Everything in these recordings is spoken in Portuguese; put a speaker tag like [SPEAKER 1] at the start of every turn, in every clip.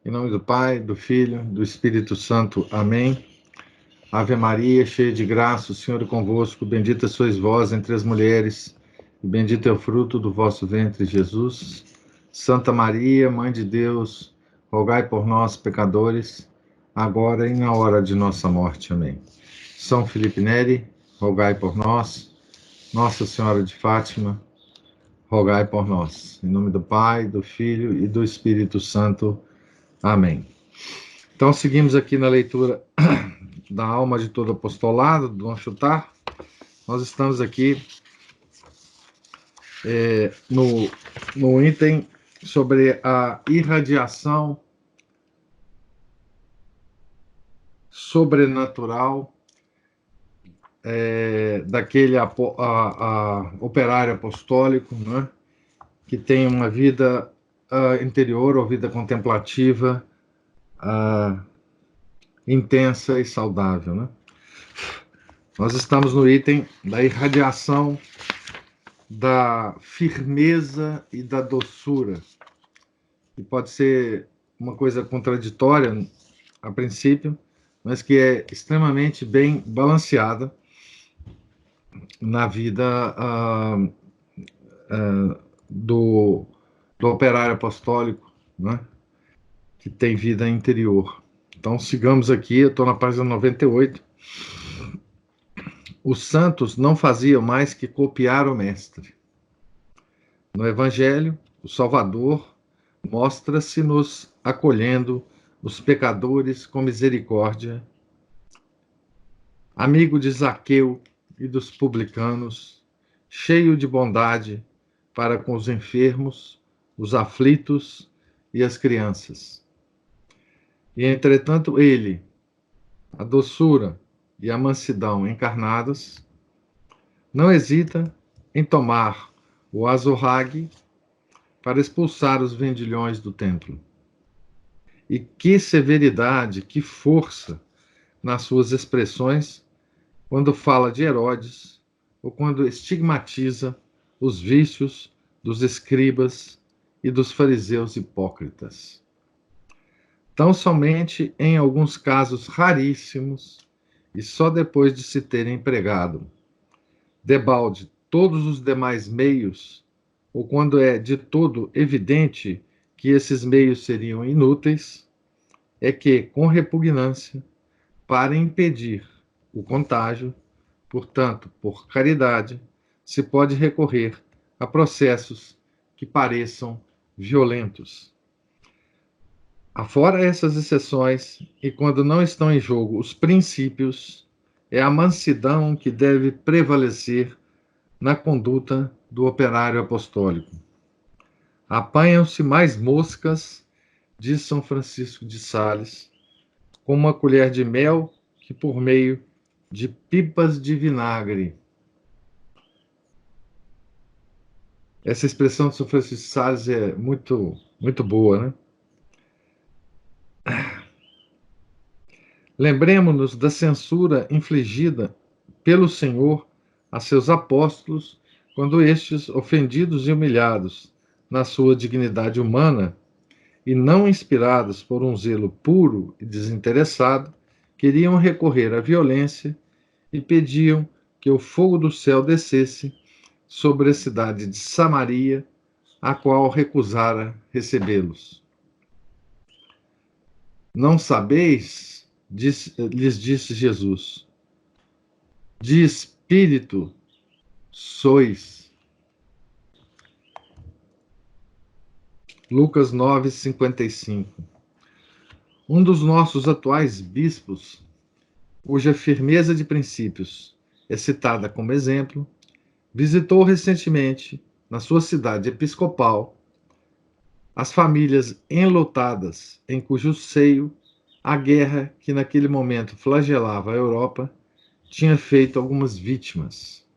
[SPEAKER 1] Em nome do Pai, do Filho, do Espírito Santo. Amém. Ave Maria, cheia de graça, o Senhor é convosco. Bendita sois vós entre as mulheres, e bendito é o fruto do vosso ventre, Jesus. Santa Maria, Mãe de Deus, rogai por nós, pecadores, agora e na hora de nossa morte. Amém. São Felipe Neri, rogai por nós. Nossa Senhora de Fátima, rogai por nós. Em nome do Pai, do Filho e do Espírito Santo. Amém. Então, seguimos aqui na leitura da Alma de Todo Apostolado, do Dom Chutar. Nós estamos aqui no item sobre a irradiação sobrenatural daquele operário apostólico, né, que tem uma vida interior ou vida contemplativa intensa e saudável, né? Nós estamos no item da irradiação da firmeza e da doçura, que pode ser uma coisa contraditória a princípio, mas que é extremamente bem balanceada na vida do operário apostólico, né, que tem vida interior. Então, sigamos aqui, eu estou na página 98. Os santos não faziam mais que copiar o Mestre. No Evangelho, o Salvador mostra-se-nos acolhendo os pecadores com misericórdia, amigo de Zaqueu e dos publicanos, cheio de bondade para com os enfermos, os aflitos e as crianças. E, entretanto, ele, a doçura e a mansidão encarnadas, não hesita em tomar o azorrague para expulsar os vendilhões do templo. E que severidade, que força nas suas expressões quando fala de Herodes ou quando estigmatiza os vícios dos escribas e dos fariseus hipócritas. Tão somente em alguns casos raríssimos e só depois de se terem empregado debalde todos os demais meios, ou quando é de todo evidente que esses meios seriam inúteis, é que, com repugnância, para impedir o contágio, portanto, por caridade, se pode recorrer a processos que pareçam violentos. Afora essas exceções, e quando não estão em jogo os princípios, é a mansidão que deve prevalecer na conduta do operário apostólico. Apanham-se mais moscas, diz São Francisco de Sales, com uma colher de mel que por meio de pipas de vinagre. Essa expressão de São Francisco de Sales é muito, muito boa, né? Lembremos-nos da censura infligida pelo Senhor a seus apóstolos quando estes, ofendidos e humilhados na sua dignidade humana e não inspirados por um zelo puro e desinteressado, queriam recorrer à violência e pediam que o fogo do céu descesse sobre a cidade de Samaria, a qual recusara recebê-los. Não sabeis, lhes disse Jesus, de espírito sois. Lucas 9:55. Um dos nossos atuais bispos, cuja firmeza de princípios é citada como exemplo, visitou recentemente, na sua cidade episcopal, as famílias enlutadas em cujo seio a guerra que naquele momento flagelava a Europa tinha feito algumas vítimas.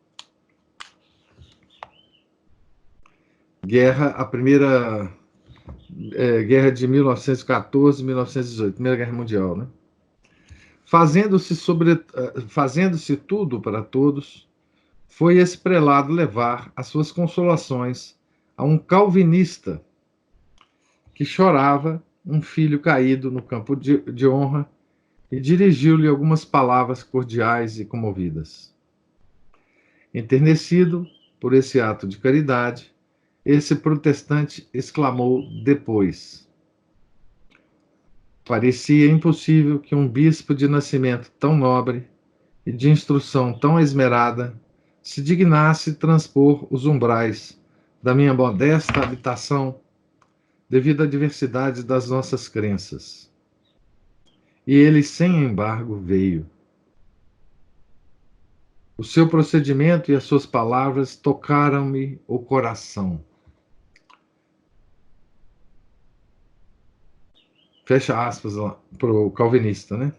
[SPEAKER 1] A primeira guerra de 1914 e 1918, Primeira Guerra Mundial, né? Fazendo-se tudo para todos, foi esse prelado levar as suas consolações a um calvinista que chorava um filho caído no campo de honra e dirigiu-lhe algumas palavras cordiais e comovidas. Enternecido por esse ato de caridade, esse protestante exclamou depois: parecia impossível que um bispo de nascimento tão nobre e de instrução tão esmerada se dignasse transpor os umbrais da minha modesta habitação devido à diversidade das nossas crenças. E ele, sem embargo, veio. O seu procedimento e as suas palavras tocaram-me o coração. Fecha aspas para o calvinista, né?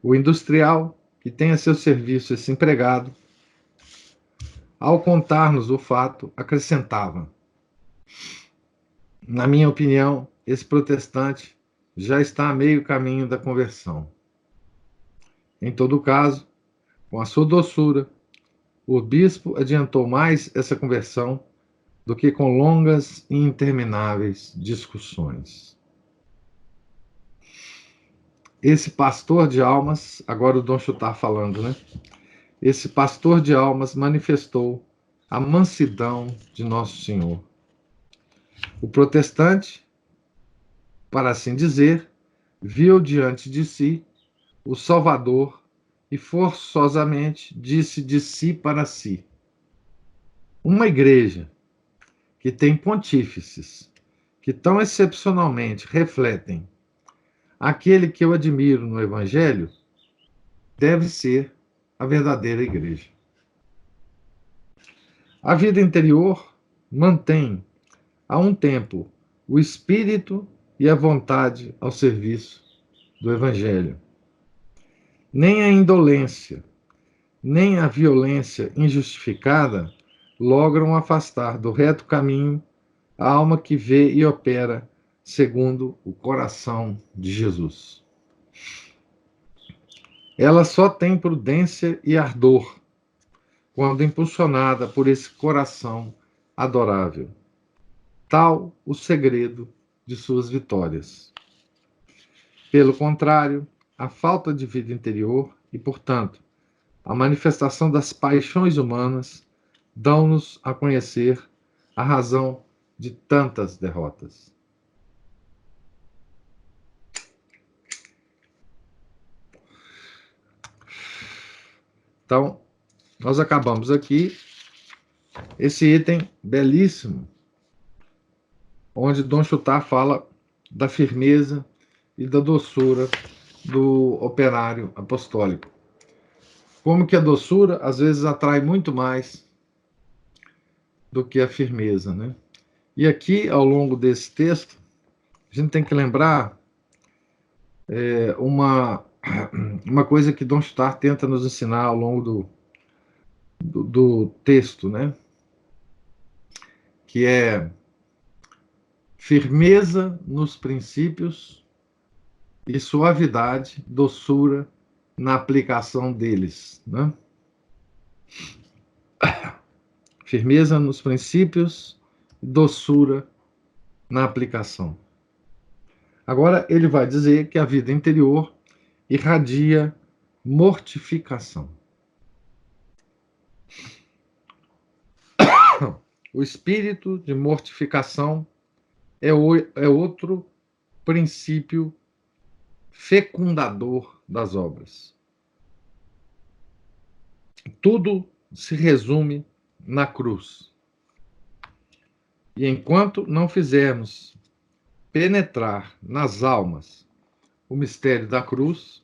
[SPEAKER 1] O industrial que tem a seu serviço esse empregado, ao contar-nos o fato, acrescentava: na minha opinião, esse protestante já está a meio caminho da conversão. Em todo caso, com a sua doçura, o bispo adiantou mais essa conversão do que com longas e intermináveis discussões. Esse pastor de almas, agora o Dom Chutar falando, né? Esse pastor de almas manifestou a mansidão de Nosso Senhor. O protestante, para assim dizer, viu diante de si o Salvador e forçosamente disse de si para si: uma igreja que tem pontífices que tão excepcionalmente refletem aquele que eu admiro no Evangelho deve ser a verdadeira igreja. A vida interior mantém, a um tempo, o espírito e a vontade ao serviço do Evangelho. Nem a indolência, nem a violência injustificada logram afastar do reto caminho a alma que vê e opera segundo o coração de Jesus. Ela só tem prudência e ardor quando impulsionada por esse coração adorável. Tal o segredo de suas vitórias. Pelo contrário, a falta de vida interior e, portanto, a manifestação das paixões humanas dão-nos a conhecer a razão de tantas derrotas. Então, nós acabamos aqui esse item belíssimo, onde Dom Chutar fala da firmeza e da doçura do operário apostólico. Como que a doçura, às vezes, atrai muito mais do que a firmeza, né? E aqui, ao longo desse texto, a gente tem que lembrar uma coisa que Dom Chutar tenta nos ensinar ao longo do texto, né? Que é firmeza nos princípios e suavidade, doçura na aplicação deles, né? Firmeza nos princípios, doçura na aplicação. Agora ele vai dizer que a vida interior irradia mortificação. O espírito de mortificação é outro princípio fecundador das obras. Tudo se resume na cruz. E enquanto não fizermos penetrar nas almas o mistério da cruz,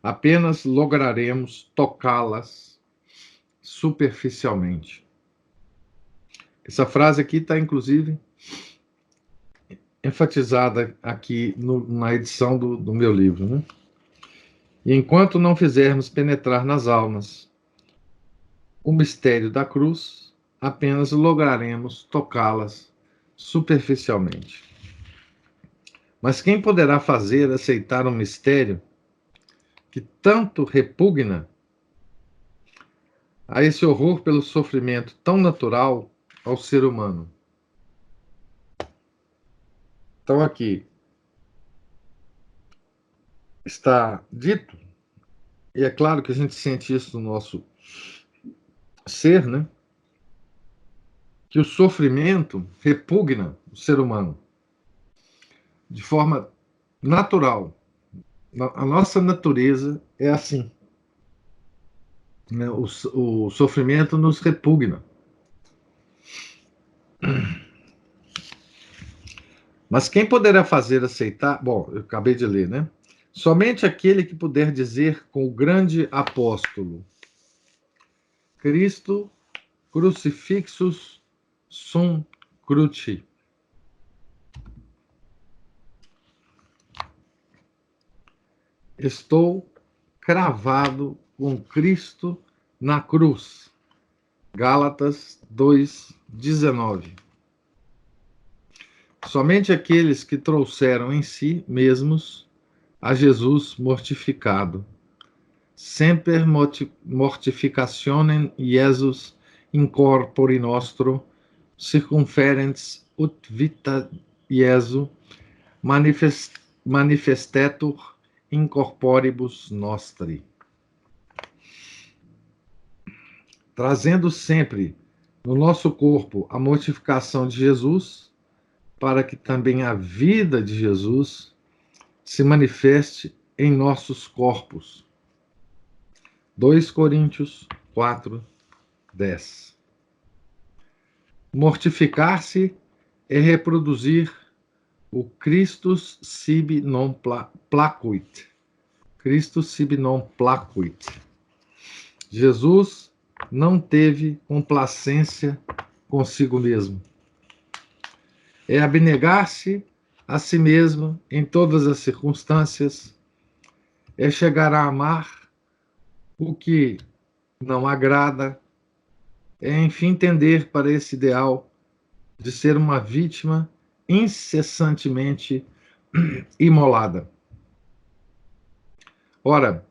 [SPEAKER 1] apenas lograremos tocá-las superficialmente. Essa frase aqui está, inclusive, enfatizada aqui na edição do meu livro, né? E enquanto não fizermos penetrar nas almas o mistério da cruz, apenas lograremos tocá-las superficialmente. Mas quem poderá fazer aceitar um mistério que tanto repugna a esse horror pelo sofrimento tão natural ao ser humano? Então, aqui está dito, e é claro que a gente sente isso no nosso ser, né? Que o sofrimento repugna o ser humano de forma natural. A nossa natureza é assim, né? O sofrimento nos repugna. Mas quem poderá fazer aceitar? Bom, eu acabei de ler, né? Somente aquele que puder dizer com o grande apóstolo: Cristo crucifixus sum cruci. Estou cravado com Cristo na cruz. Gálatas 2:19. Somente aqueles que trouxeram em si mesmos a Jesus mortificado. Semper mortificationem Iesus in corpore nostro, circumferens ut vita Iesu manifestetur in corporibus nostri. Trazendo sempre no nosso corpo a mortificação de Jesus, para que também a vida de Jesus se manifeste em nossos corpos. 2 Coríntios 4:10. Mortificar-se é reproduzir o Christus sibi non placuit. Christus sibi non placuit. Jesus não teve complacência consigo mesmo. É abnegar-se a si mesmo em todas as circunstâncias, é chegar a amar o que não agrada, é enfim tender para esse ideal de ser uma vítima incessantemente imolada. Ora,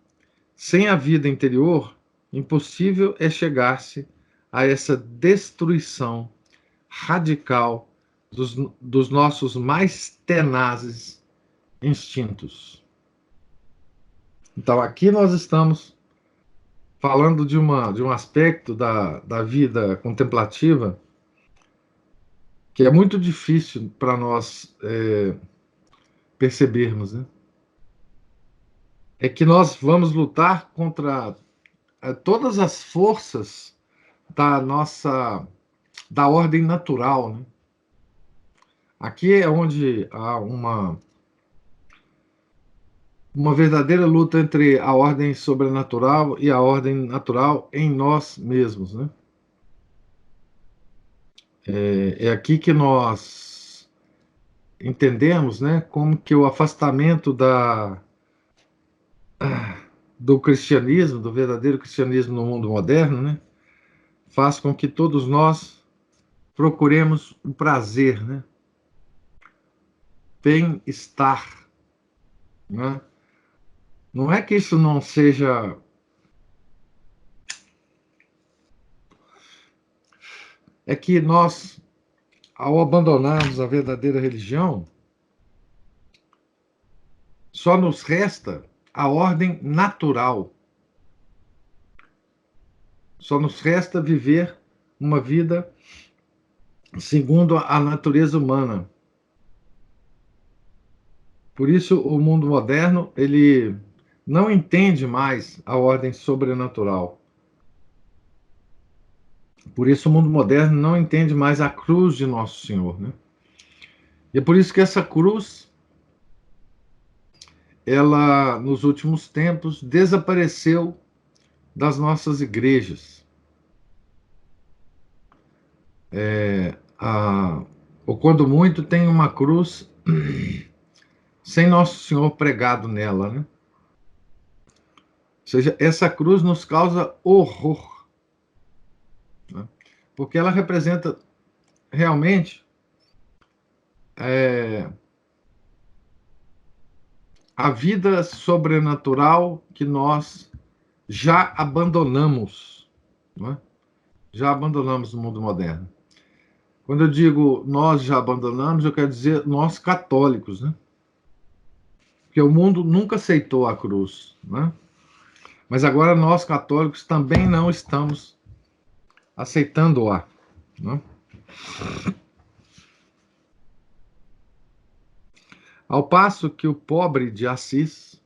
[SPEAKER 1] sem a vida interior, impossível é chegar-se a essa destruição radical dos nossos mais tenazes instintos. Então, aqui nós estamos falando de um aspecto da vida contemplativa que é muito difícil para nós percebermos, né? É que nós vamos lutar contra todas as forças da ordem natural, né? Aqui é onde há uma verdadeira luta entre a ordem sobrenatural e a ordem natural em nós mesmos, né? É aqui que nós entendemos, né, como que o afastamento do cristianismo, do verdadeiro cristianismo no mundo moderno, né, faz com que todos nós procuremos o prazer, né, bem-estar, né? Não é que isso não seja... É que nós, ao abandonarmos a verdadeira religião, só nos resta a ordem natural. Só nos resta viver uma vida segundo a natureza humana. Por isso, o mundo moderno, ele não entende mais a ordem sobrenatural. Por isso, o mundo moderno não entende mais a cruz de Nosso Senhor, né? E é por isso que essa cruz, ela, nos últimos tempos, desapareceu das nossas igrejas. Ou quando muito, tem uma cruz sem Nosso Senhor pregado nela, né? Ou seja, essa cruz nos causa horror, né? Porque ela representa realmente a vida sobrenatural que nós já abandonamos, né? Já abandonamos no mundo moderno. Quando eu digo nós já abandonamos, eu quero dizer nós católicos, né? Porque o mundo nunca aceitou a cruz, né? Mas agora nós católicos também não estamos aceitando-a, né? Ao passo que o pobre de Assis,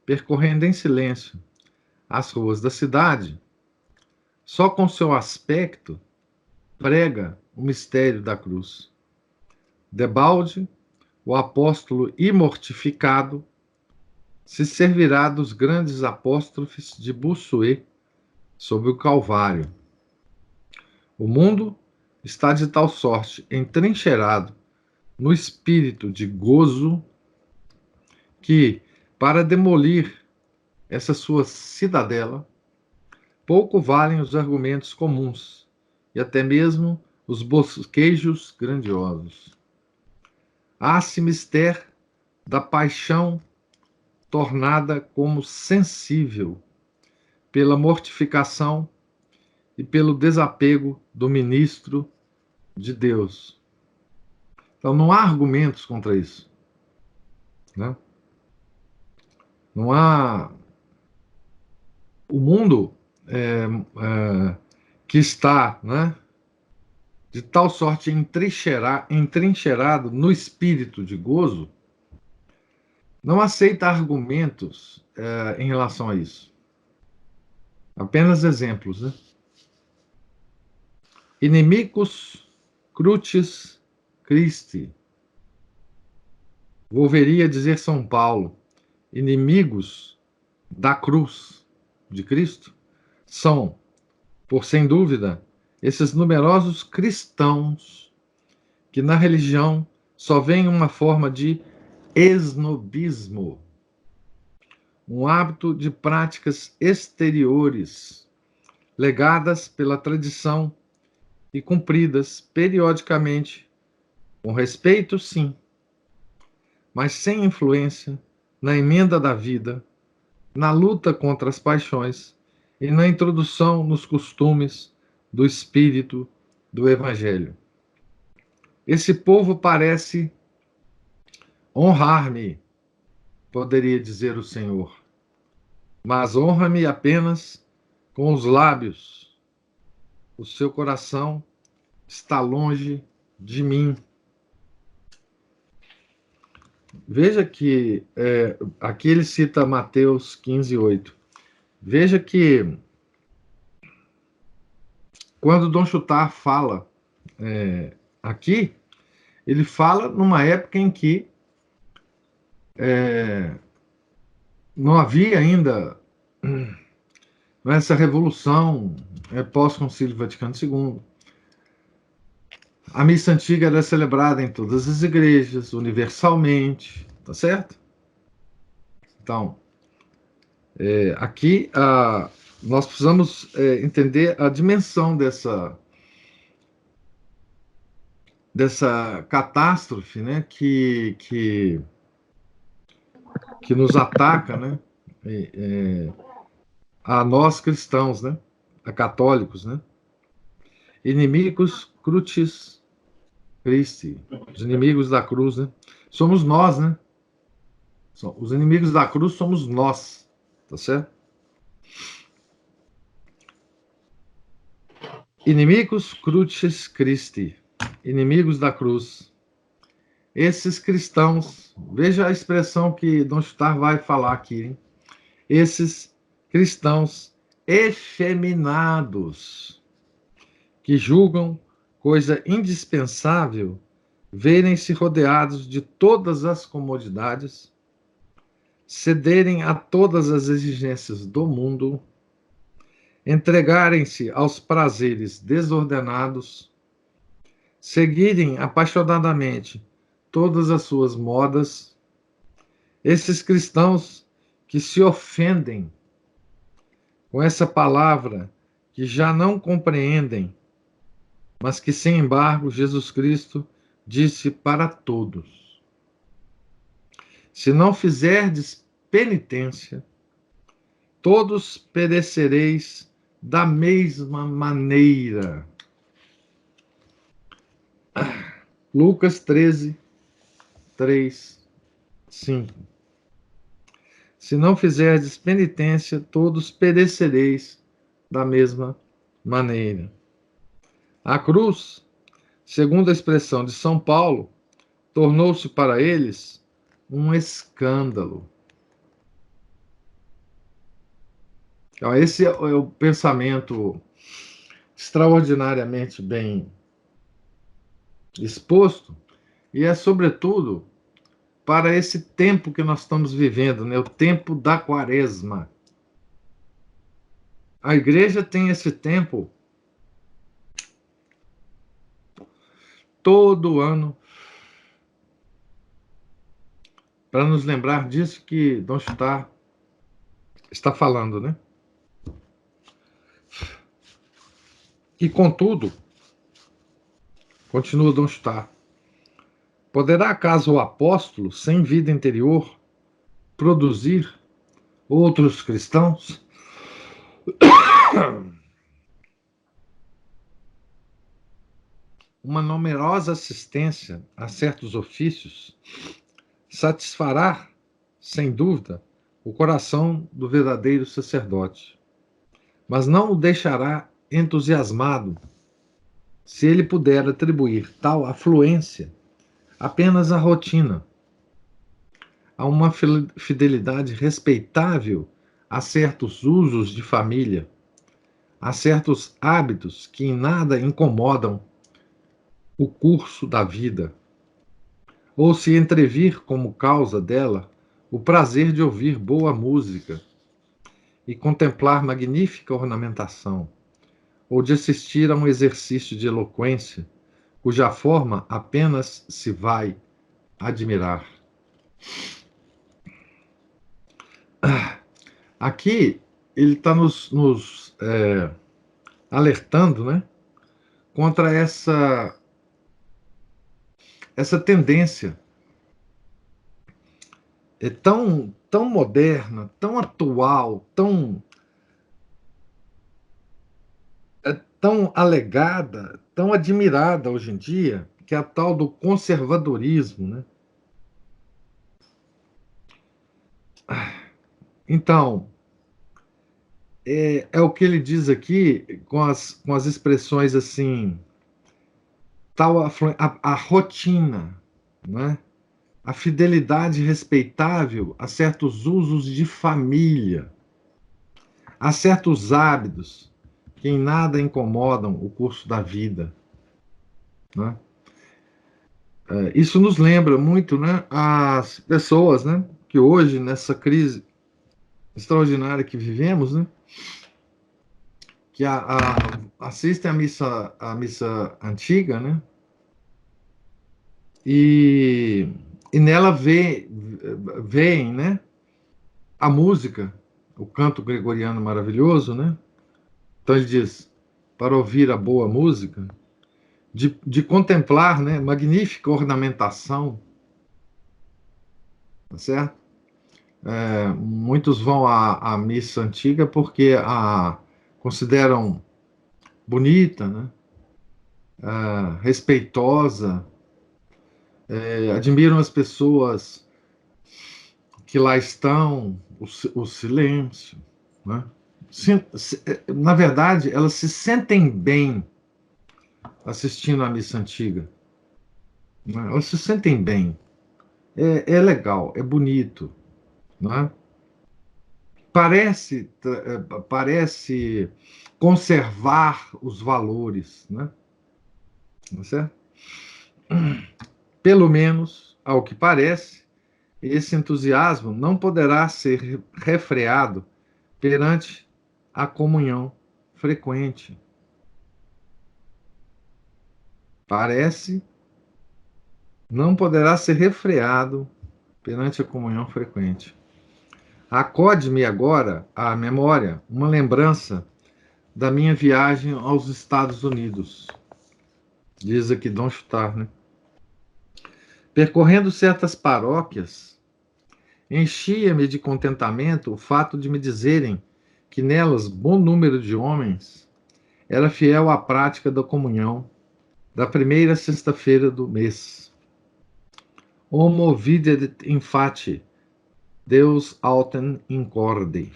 [SPEAKER 1] percorrendo em silêncio as ruas da cidade, só com seu aspecto prega o mistério da cruz. Debalde, o apóstolo imortificado, se servirá dos grandes apóstrofes de Bossuet sobre o Calvário. O mundo está de tal sorte entrincheirado no espírito de gozo que, para demolir essa sua cidadela, pouco valem os argumentos comuns e até mesmo os bosquejos grandiosos. Há-se mister da paixão tornada como sensível pela mortificação e pelo desapego do ministro de Deus. Então não há argumentos contra isso, né? Não há o mundo que está, né, de tal sorte entrincheirado no espírito de gozo, não aceita argumentos em relação a isso. Apenas exemplos, né? Inimicus crucis Christi. Volveria dizer São Paulo, inimigos da cruz de Cristo são, por sem dúvida, esses numerosos cristãos que na religião só veem uma forma de esnobismo, um hábito de práticas exteriores, legadas pela tradição e cumpridas periodicamente, com respeito, sim, mas sem influência na emenda da vida, na luta contra as paixões e na introdução nos costumes do espírito do Evangelho. Esse povo parece honrar-me, poderia dizer o Senhor, mas honra-me apenas com os lábios. O seu coração está longe de mim. Veja que aqui ele cita Mateus 15:8. Veja que quando Dom Chutar fala aqui, ele fala numa época em que não havia ainda essa revolução pós-concílio Vaticano II. A missa antiga era celebrada em todas as igrejas, universalmente, tá certo? Então, aqui nós precisamos entender a dimensão dessa catástrofe, né, que nos ataca, né, a nós cristãos, né, a católicos, né, inimigos crucis Christi, os inimigos da cruz, né, somos nós, né, os inimigos da cruz somos nós, tá certo? Inimigos crucis Christi, inimigos da cruz. Esses cristãos, veja a expressão que Dom Chutar vai falar aqui, hein? Esses cristãos efeminados, que julgam coisa indispensável verem-se rodeados de todas as comodidades, cederem a todas as exigências do mundo, entregarem-se aos prazeres desordenados, seguirem apaixonadamente todas as suas modas, esses cristãos que se ofendem com essa palavra que já não compreendem, mas que, sem embargo, Jesus Cristo disse para todos: se não fizerdes penitência, todos perecereis da mesma maneira. Lucas 13, 3, 5. Se não fizerdes penitência, todos perecereis da mesma maneira. A cruz, segundo a expressão de São Paulo, tornou-se para eles um escândalo. Então, esse é o pensamento extraordinariamente bem exposto, e é, sobretudo, para esse tempo que nós estamos vivendo, né? O tempo da Quaresma. A igreja tem esse tempo todo ano para nos lembrar disso que Dom Chutar está falando, né? E, contudo, continua Dom Chutar, poderá acaso o apóstolo, sem vida interior, produzir outros cristãos? Uma numerosa assistência a certos ofícios satisfará, sem dúvida, o coração do verdadeiro sacerdote, mas não o deixará entusiasmado se ele puder atribuir tal afluência apenas à rotina, a uma fidelidade respeitável a certos usos de família, a certos hábitos que em nada incomodam o curso da vida, ou se entrevir como causa dela o prazer de ouvir boa música e contemplar magnífica ornamentação, ou de assistir a um exercício de eloquência, cuja forma apenas se vai admirar. Aqui ele está nos alertando, né, contra essa tendência tão moderna, tão atual, tão alegada, tão admirada hoje em dia, que é a tal do conservadorismo, né? Então, é o que ele diz aqui com as expressões assim, tal a rotina, né? A fidelidade respeitável a certos usos de família, a certos hábitos que em nada incomodam o curso da vida, né? Isso nos lembra muito, né, as pessoas, né, que hoje, nessa crise extraordinária que vivemos, né, que assistem à missa antiga, né, e nela veem, né, a música, o canto gregoriano maravilhoso, né? Então ele diz, para ouvir a boa música, de contemplar, né, magnífica ornamentação, tá certo? Muitos vão à missa antiga porque a consideram bonita, né? Respeitosa, admiram as pessoas que lá estão, o silêncio, né? Na verdade, elas se sentem bem assistindo à missa antiga, né? Elas se sentem bem, é legal, é bonito, né? Parece conservar os valores, né? Não é certo? Pelo menos, ao que parece, esse entusiasmo não poderá ser refreado perante a comunhão frequente. Parece não poderá ser refreado perante a comunhão frequente. Acode-me agora à memória uma lembrança da minha viagem aos Estados Unidos. Diz aqui Dom Chutar, né? Percorrendo certas paróquias, enchia-me de contentamento o fato de me dizerem que nelas bom número de homens era fiel à prática da comunhão da primeira sexta-feira do mês. Homo viderit in face, Deus autem incorde.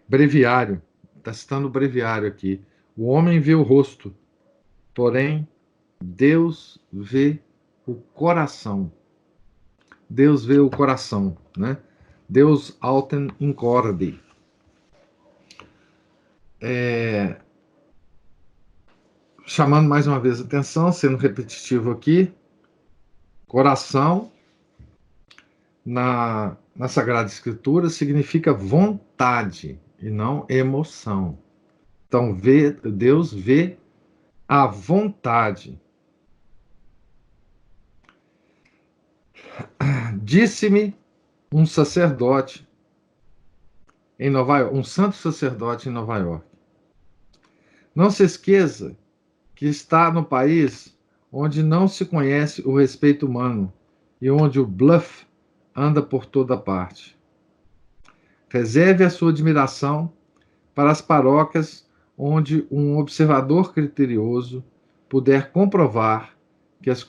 [SPEAKER 1] Breviário, está citando o breviário aqui. O homem vê o rosto, porém Deus vê o coração. Deus vê o coração, né? Deus autem incorde. Chamando mais uma vez a atenção, sendo repetitivo aqui, coração na Sagrada Escritura significa vontade e não emoção. Então, Deus vê a vontade. Disse-me um sacerdote em Nova York, um santo sacerdote em Nova York. Não se esqueça que está no país onde não se conhece o respeito humano e onde o bluff anda por toda parte. Reserve a sua admiração para as paróquias onde um observador criterioso puder comprovar que as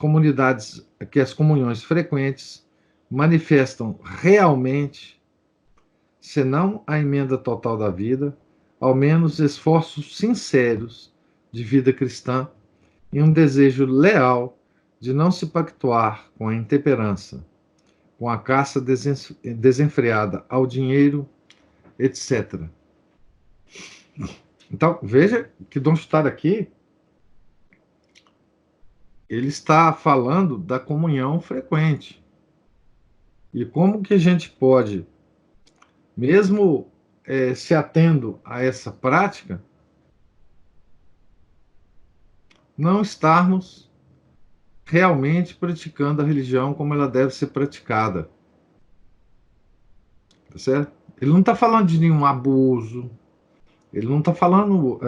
[SPEAKER 1] comunhões frequentes manifestam realmente, se não a emenda total da vida, ao menos esforços sinceros de vida cristã e um desejo leal de não se pactuar com a intemperança, com a caça desenfreada ao dinheiro, etc. Então, veja que Dom Chutar aqui, ele está falando da comunhão frequente. E como que a gente pode, mesmo se atendo a essa prática, não estarmos realmente praticando a religião como ela deve ser praticada. Tá certo? Ele não está falando de nenhum abuso, ele não está falando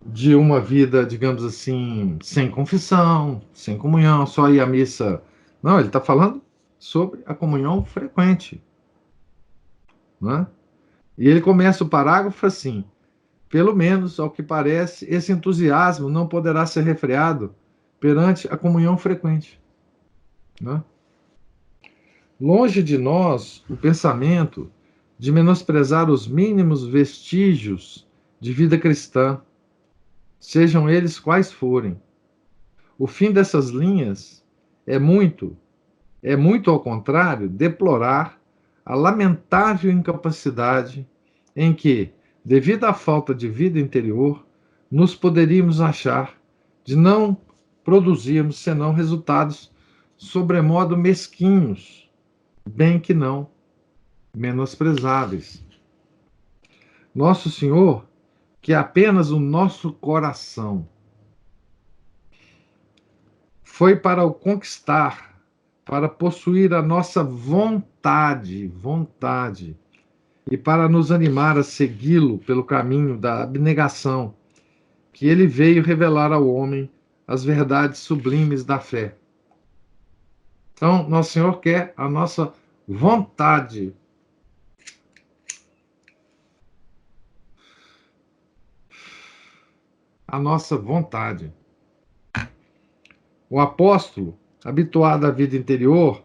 [SPEAKER 1] de uma vida, digamos assim, sem confissão, sem comunhão, só ir à missa. Não, ele está falando sobre a comunhão frequente. Né? E ele começa o parágrafo assim: pelo menos, ao que parece, esse entusiasmo não poderá ser refreado perante a comunhão frequente. Né? Longe de nós o pensamento de menosprezar os mínimos vestígios de vida cristã, sejam eles quais forem. O fim dessas linhas é muito ao contrário, deplorar a lamentável incapacidade em que, devido à falta de vida interior, nos poderíamos achar de não produzirmos senão resultados sobremodo mesquinhos, bem que não menosprezáveis. Nosso Senhor, que é apenas o nosso coração, foi para o conquistar, para possuir a nossa vontade, e para nos animar a segui-lo pelo caminho da abnegação, que ele veio revelar ao homem as verdades sublimes da fé. Então, Nosso Senhor quer a nossa vontade. A nossa vontade. O apóstolo, habituado à vida interior,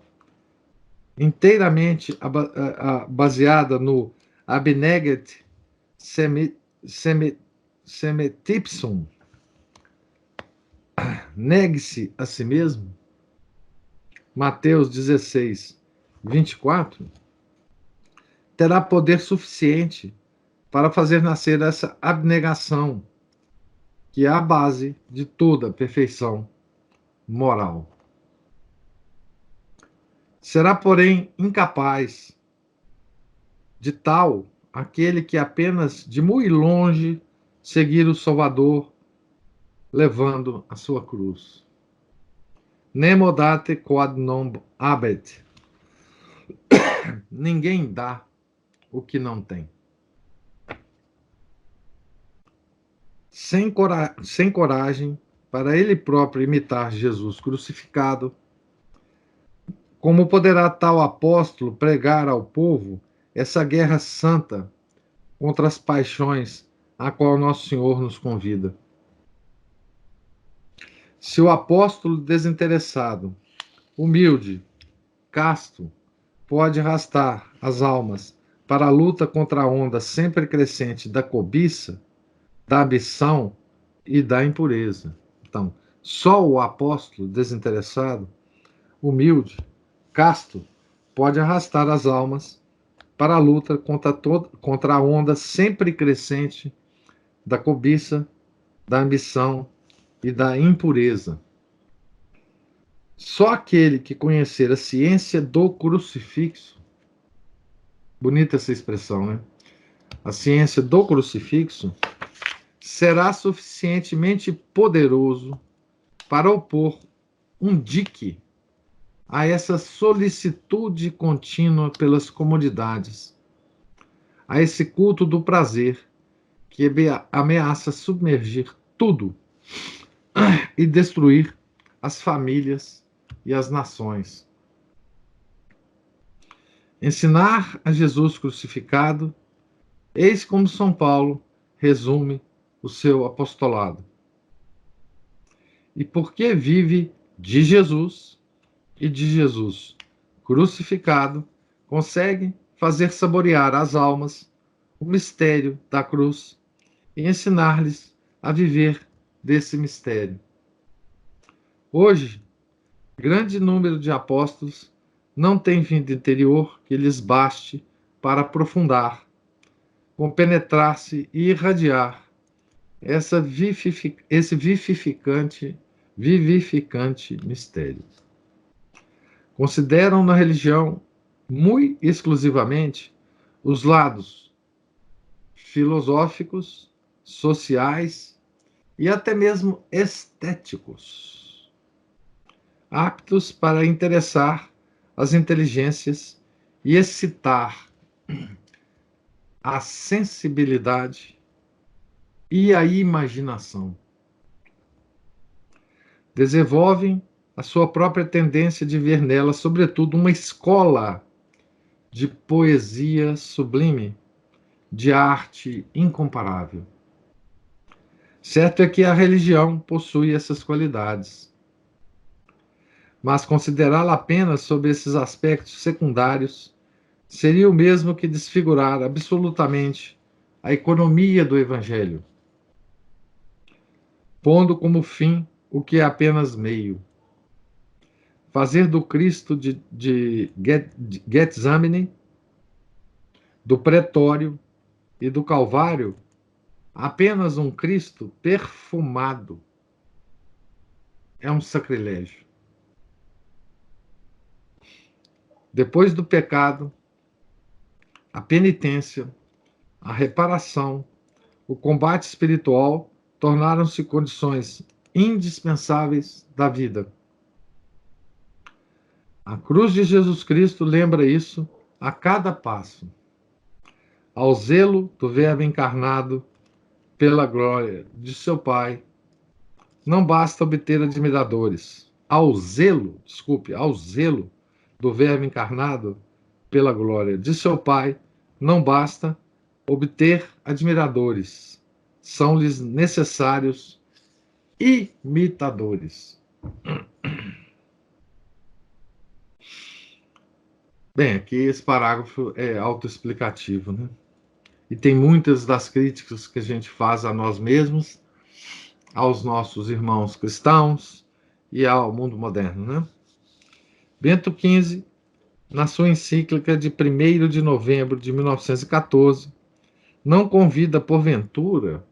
[SPEAKER 1] inteiramente baseada no abneget semetipsum, negue-se a si mesmo, Mateus 16, 24, terá poder suficiente para fazer nascer essa abnegação, que é a base de toda perfeição moral. Será, porém, incapaz de tal aquele que apenas de muito longe seguir o Salvador levando a sua cruz. Nemo date quod non habet. Ninguém dá o que não tem. Sem coragem para ele próprio imitar Jesus crucificado, como poderá tal apóstolo pregar ao povo essa guerra santa contra as paixões a qual nosso Senhor nos convida. Se o apóstolo desinteressado, humilde, casto, pode arrastar as almas para a luta contra a onda sempre crescente da cobiça, da ambição e da impureza. Então, só o apóstolo desinteressado, humilde, casto, pode arrastar as almas para a luta contra a onda sempre crescente da cobiça, da ambição e da impureza. Só aquele que conhecer a ciência do crucifixo, bonita essa expressão, né? A ciência do crucifixo, será suficientemente poderoso para opor um dique a essa solicitude contínua pelas comodidades, a esse culto do prazer que ameaça submergir tudo e destruir as famílias e as nações. Ensinar a Jesus crucificado, eis como São Paulo resume o seu apostolado. E porque vive de Jesus e de Jesus crucificado, consegue fazer saborear às almas o mistério da cruz e ensinar-lhes a viver desse mistério. Hoje, grande número de apóstolos não tem vida interior que lhes baste para aprofundar, compenetrar-se e irradiar esse vivificante mistério. Consideram na religião muito exclusivamente os lados filosóficos, sociais e até mesmo estéticos, aptos para interessar as inteligências e excitar a sensibilidade e a imaginação. Desenvolvem a sua própria tendência de ver nela, sobretudo, uma escola de poesia sublime, de arte incomparável. Certo é que a religião possui essas qualidades, mas considerá-la apenas sob esses aspectos secundários seria o mesmo que desfigurar absolutamente a economia do Evangelho, pondo como fim o que é apenas meio. Fazer do Cristo de Getsemane, do Pretório e do Calvário apenas um Cristo perfumado é um sacrilégio. Depois do pecado, a penitência, a reparação, o combate espiritual tornaram-se condições indispensáveis da vida. A cruz de Jesus Cristo lembra isso a cada passo. Ao zelo do Verbo encarnado pela glória de seu Pai, não basta obter admiradores. Ao zelo do Verbo encarnado pela glória de seu Pai, não basta obter admiradores. São-lhes necessários imitadores. Bem, aqui esse parágrafo é autoexplicativo, né? E tem muitas das críticas que a gente faz a nós mesmos, aos nossos irmãos cristãos e ao mundo moderno, né? Bento XV, na sua encíclica de 1º de novembro de 1914, não convida, porventura,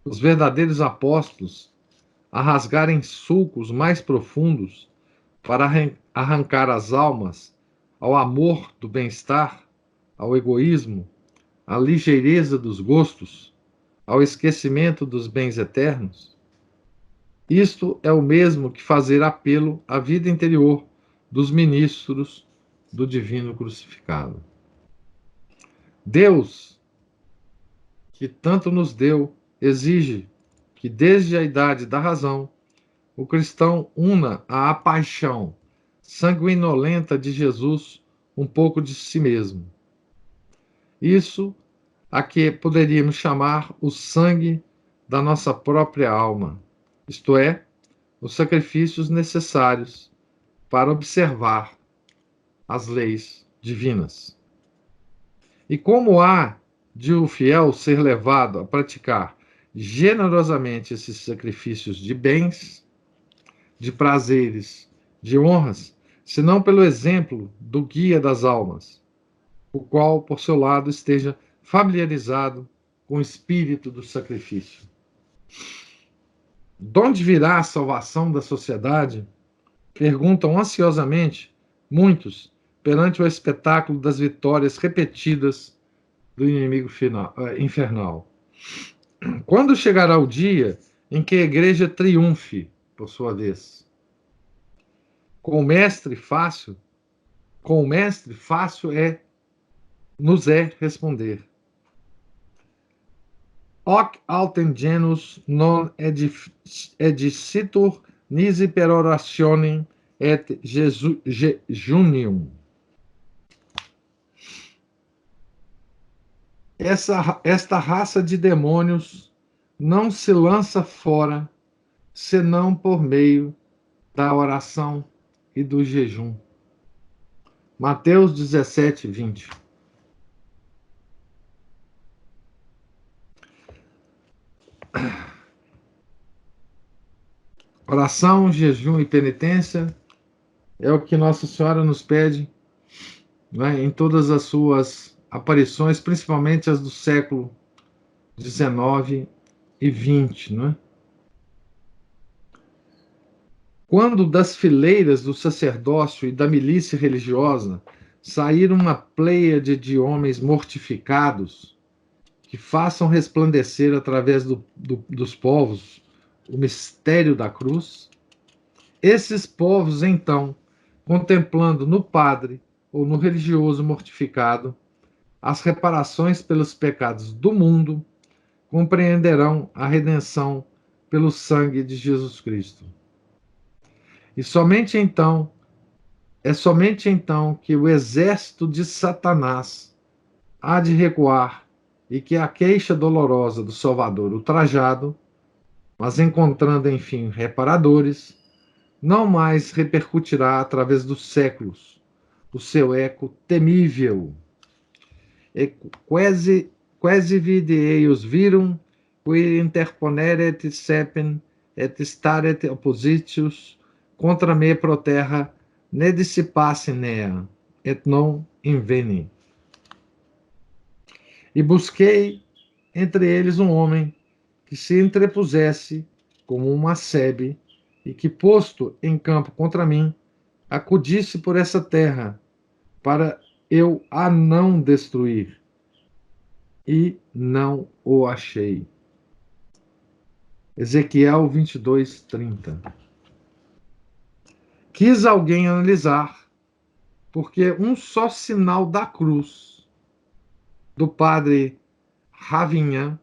[SPEAKER 1] os verdadeiros apóstolos a rasgarem sulcos mais profundos para arrancar as almas ao amor do bem-estar, ao egoísmo, à ligeireza dos gostos, ao esquecimento dos bens eternos? Isto é o mesmo que fazer apelo à vida interior dos ministros do divino crucificado. Deus, que tanto nos deu, exige que desde a idade da razão o cristão una à paixão sanguinolenta de Jesus um pouco de si mesmo. Isso a que poderíamos chamar o sangue da nossa própria alma, isto é, os sacrifícios necessários para observar as leis divinas. E como há de o fiel ser levado a praticar generosamente esses sacrifícios de bens, de prazeres, de honras, senão pelo exemplo do guia das almas, o qual, por seu lado, esteja familiarizado com o espírito do sacrifício. De onde virá a salvação da sociedade? Perguntam ansiosamente muitos perante o espetáculo das vitórias repetidas do inimigo infernal. Quando chegará o dia em que a igreja triunfe, por sua vez? Com o mestre fácil nos é responder. Hoc autem genus non edicitur nisi per orationem et jejunium. Esta raça de demônios não se lança fora senão por meio da oração e do jejum. Mateus 17, 20. Oração, jejum e penitência é o que Nossa Senhora nos pede, né, em todas as suas aparições, principalmente as do século XIX e XX. Né? Quando das fileiras do sacerdócio e da milícia religiosa sair uma pleiade de homens mortificados que façam resplandecer através dos povos o mistério da cruz, esses povos, então, contemplando no padre ou no religioso mortificado as reparações pelos pecados do mundo, compreenderão a redenção pelo sangue de Jesus Cristo. E somente então que o exército de Satanás há de recuar e que a queixa dolorosa do Salvador ultrajado, mas encontrando enfim reparadores, não mais repercutirá através dos séculos o seu eco temível. E quasi vide eius virum, qui interponeret sepem et staret oppositius contra me pro terra, ne dissipasse nea, et non inveni. E busquei entre eles um homem que se entrepusesse como uma sebe e que, posto em campo contra mim, acudisse por essa terra para eu a não destruir. E não o achei. Ezequiel 22, 30. Quis alguém analisar porque um só sinal da cruz do padre Ravignan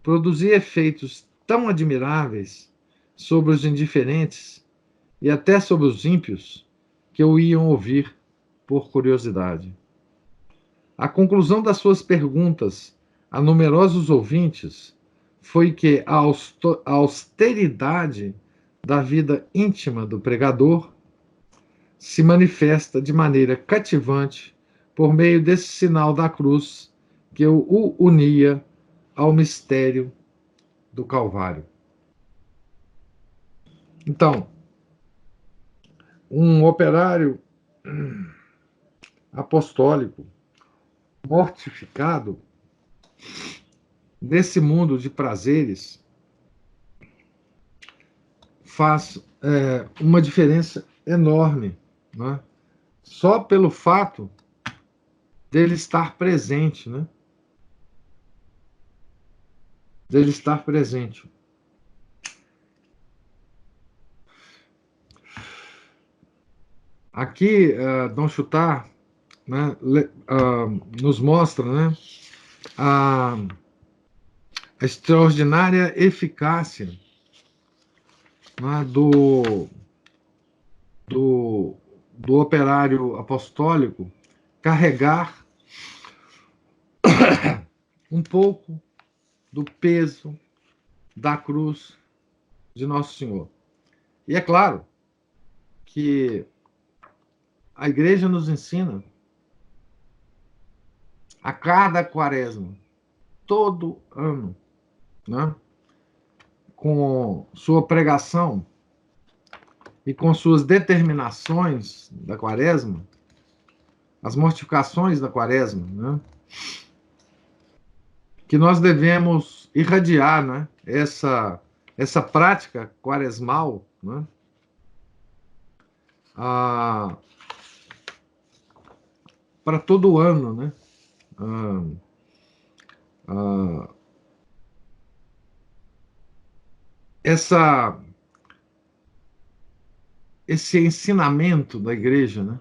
[SPEAKER 1] produzia efeitos tão admiráveis sobre os indiferentes e até sobre os ímpios que o iam ouvir por curiosidade. A conclusão das suas perguntas a numerosos ouvintes foi que a austeridade da vida íntima do pregador se manifesta de maneira cativante por meio desse sinal da cruz que o unia ao mistério do Calvário. Então, um operário apostólico mortificado nesse mundo de prazeres faz uma diferença enorme, né? Só pelo fato dele estar presente, né? Dele estar presente. Aqui, Dom Chutar, né, nos mostra, né, a extraordinária eficácia, né, do operário apostólico carregar um pouco do peso da cruz de Nosso Senhor. E é claro que a igreja nos ensina a cada quaresma, todo ano, né, com sua pregação e com suas determinações da quaresma, as mortificações da quaresma, né, que nós devemos irradiar, né, essa prática quaresmal, né, para todo o ano, né? Ah, ah, essa, esse ensinamento da igreja, né?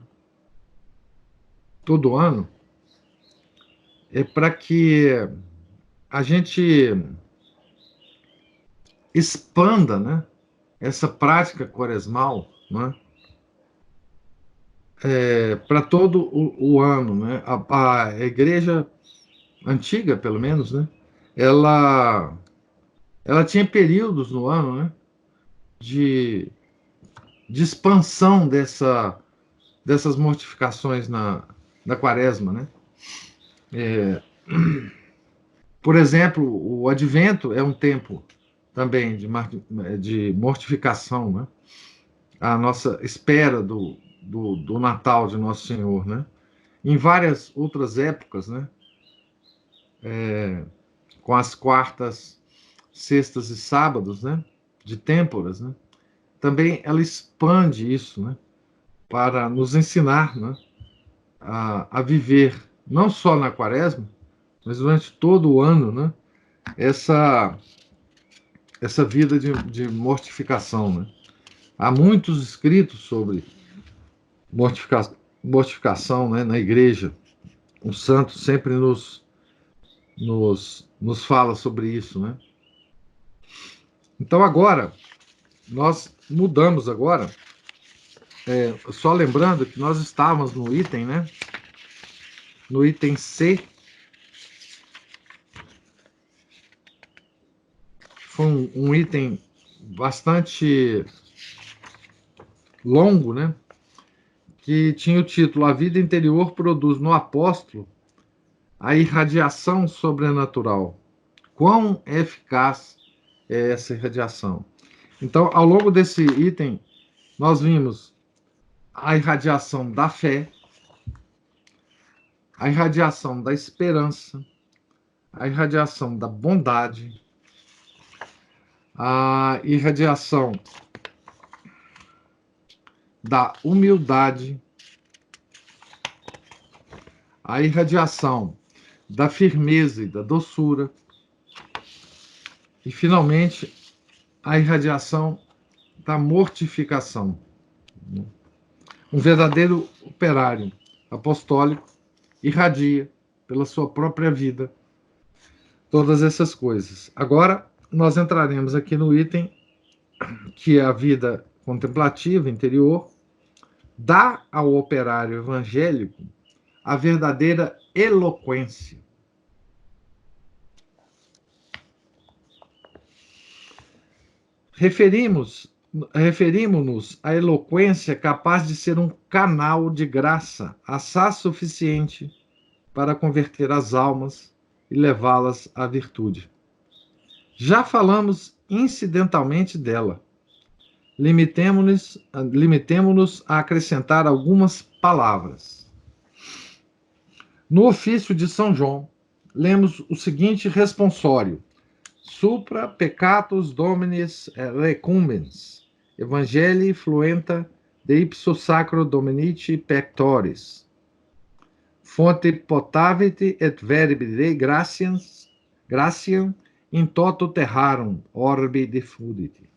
[SPEAKER 1] Todo ano, é para que a gente expanda, né? Essa prática quaresmal, né? Para todo o ano, né? A igreja antiga, pelo menos, né? Ela, ela tinha períodos no ano, né? De, de expansão dessas mortificações na quaresma, né? Por exemplo, o advento é um tempo também de mortificação, né? A nossa espera do Natal de Nosso Senhor, né? Em várias outras épocas, né? Com as quartas, sextas e sábados, né? De têmporas, né? Também ela expande isso, né? Para nos ensinar, né? A viver não só na quaresma, mas durante todo o ano, né? Essa, essa vida de mortificação, né? Há muitos escritos sobre mortificação, né, na igreja. O santo sempre nos fala sobre isso, né? Então agora, nós mudamos agora, só lembrando que nós estávamos no item, né? No item C, foi um item bastante longo, né? Que tinha o título A Vida Interior Produz no Apóstolo a Irradiação Sobrenatural. Quão eficaz é essa irradiação? Então, ao longo desse item, nós vimos a irradiação da fé, a irradiação da esperança, a irradiação da bondade, a irradiação da humildade, a irradiação da firmeza e da doçura, e, finalmente, a irradiação da mortificação. Um verdadeiro operário apostólico irradia pela sua própria vida todas essas coisas. Agora, nós entraremos aqui no item que é a vida contemplativa interior, dá ao operário evangélico a verdadeira eloquência. Referimos-nos à eloquência capaz de ser um canal de graça assaz suficiente para converter as almas e levá-las à virtude. Já falamos incidentalmente dela. Limitemo-nos a acrescentar algumas palavras. No ofício de São João, lemos o seguinte responsório: Supra peccatus dominis recumbens, Evangelii fluenta de ipso sacro Dominici pectoris. Fonte potavit et verbi Dei gratiam in toto terrarum orbi diffudit.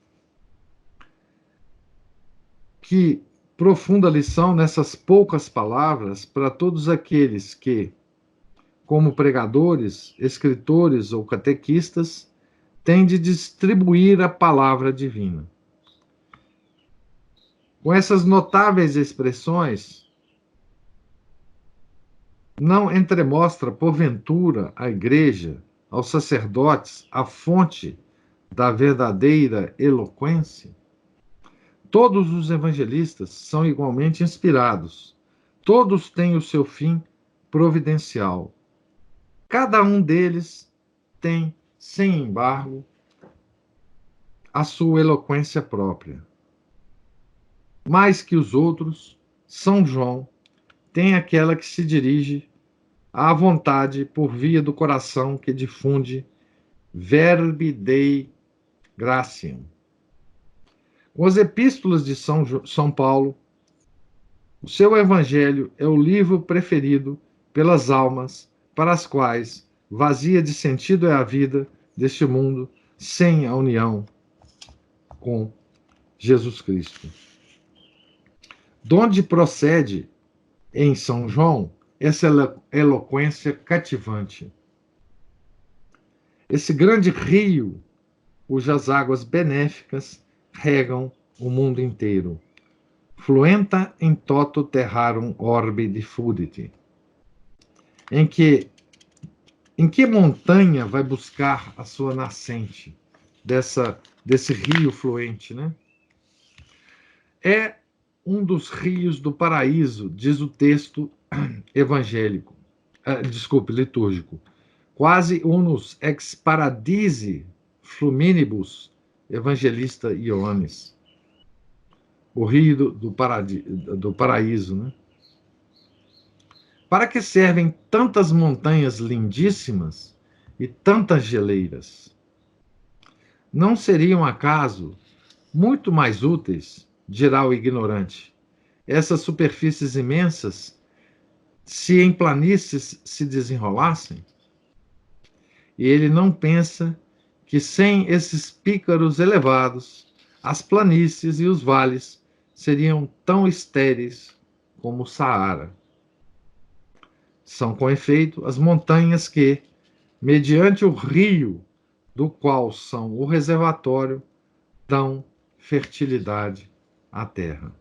[SPEAKER 1] Que profunda lição nessas poucas palavras para todos aqueles que, como pregadores, escritores ou catequistas, têm de distribuir a palavra divina. Com essas notáveis expressões, Não entremostra, porventura, à igreja, aos sacerdotes, a fonte da verdadeira eloquência? Todos os evangelistas são igualmente inspirados. Todos têm o seu fim providencial. Cada um deles tem, sem embargo, a sua eloquência própria. Mais que os outros, São João tem aquela que se dirige à vontade por via do coração que difunde Verbi Dei Gratiam. Os epístolas de São Paulo, o seu evangelho é o livro preferido pelas almas para as quais vazia de sentido é a vida deste mundo sem a união com Jesus Cristo. Donde procede em São João essa eloquência cativante. Esse grande rio, cujas águas benéficas regam o mundo inteiro. Fluenta in toto terrarum orbe diffudit. Em que montanha vai buscar a sua nascente desse rio fluente, né? É um dos rios do paraíso, diz o texto evangélico, litúrgico. Quasi unus ex paradisi fluminibus, evangelista Ioannes. O rio do paraíso, né? Para que servem tantas montanhas lindíssimas e tantas geleiras? Não seriam, acaso, muito mais úteis, dirá o ignorante, essas superfícies imensas, se em planícies se desenrolassem? E ele não pensa que sem esses pícaros elevados, as planícies e os vales seriam tão estéreis como o Saara. São, com efeito, as montanhas que, mediante o rio do qual são o reservatório, dão fertilidade à terra.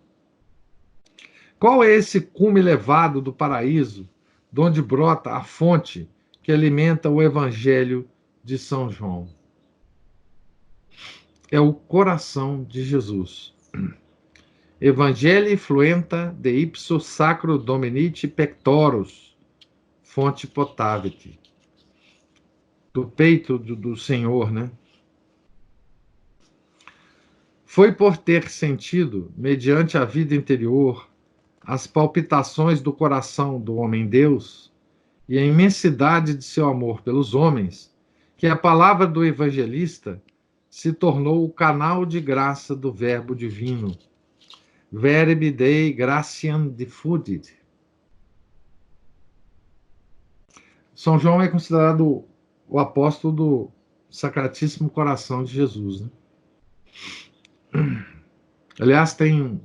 [SPEAKER 1] Qual é esse cume elevado do paraíso, de onde brota a fonte que alimenta o Evangelho de São João? É o coração de Jesus. Evangelii fluenta de ipso sacro Dominici pectoros, fonte potavit. Do peito do Senhor, né? Foi por ter sentido, mediante a vida interior, as palpitações do coração do homem-deus e a imensidade de seu amor pelos homens, que a palavra do evangelista se tornou o canal de graça do Verbo divino. Verbi Dei Gratiam diffudit. São João é considerado o apóstolo do Sacratíssimo Coração de Jesus, né? Aliás, tem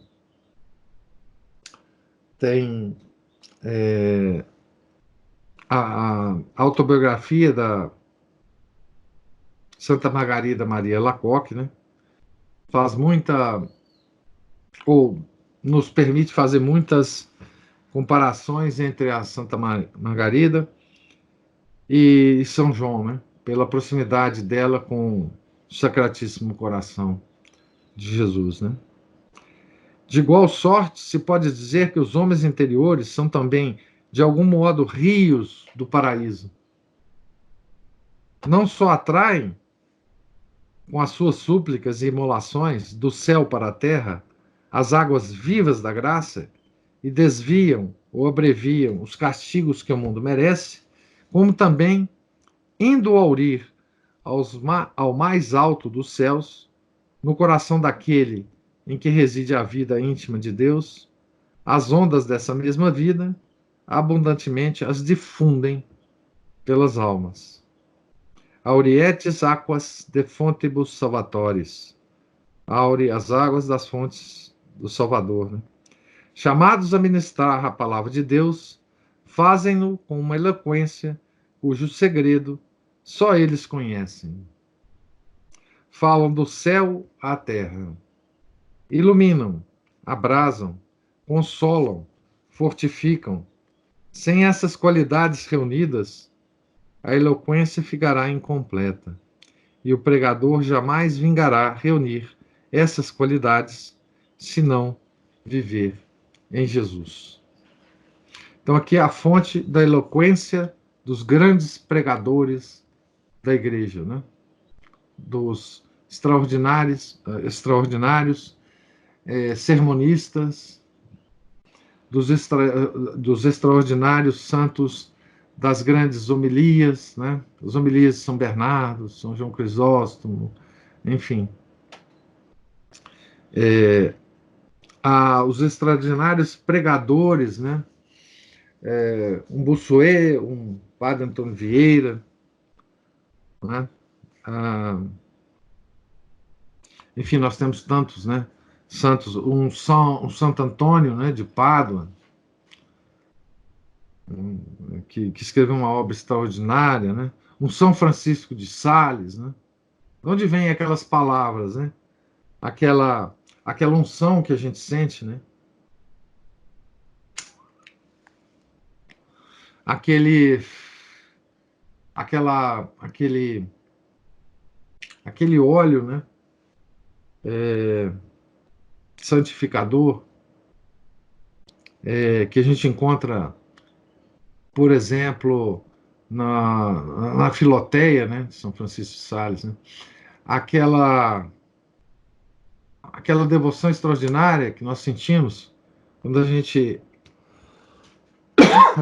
[SPEAKER 1] a autobiografia da Santa Margarida Maria Lacoque, né? Faz muita, ou nos permite fazer muitas comparações entre a Santa Margarida e São João, né? Pela proximidade dela com o Sacratíssimo Coração de Jesus, né? De igual sorte, se pode dizer que os homens interiores são também, de algum modo, rios do paraíso. Não só atraem, com as suas súplicas e imolações, do céu para a terra, as águas vivas da graça, e desviam ou abreviam os castigos que o mundo merece, como também, indo aurir ao mais alto dos céus, no coração daquele em que reside a vida íntima de Deus, as ondas dessa mesma vida, abundantemente as difundem pelas almas. Aurietis aquas de fontibus salvatoris. Aure, as águas das fontes do Salvador, né? Chamados a ministrar a palavra de Deus, fazem-no com uma eloquência cujo segredo só eles conhecem. Falam do céu à terra. Iluminam, abrasam, consolam, fortificam, Sem essas qualidades reunidas, a eloquência ficará incompleta, e o pregador jamais vingará reunir essas qualidades, se não viver em Jesus. Então, aqui é a fonte da eloquência dos grandes pregadores da igreja, né? Dos extraordinários sermonistas, dos extraordinários santos das grandes homilias, né? As homilias de São Bernardo, São João Crisóstomo, enfim. Os extraordinários pregadores, né? Um Bossuet, um Padre Antônio Vieira, né? Enfim, nós temos tantos, né? Santos, um Santo Antônio, né? De Pádua, que escreveu uma obra extraordinária, né? Um São Francisco de Sales, né? De onde vêm aquelas palavras, né? Aquela unção que a gente sente, né? Aquele, aquele óleo, né? Santificador, que a gente encontra, por exemplo, na Filoteia, né? De São Francisco de Sales, né? Aquela devoção extraordinária que nós sentimos quando a gente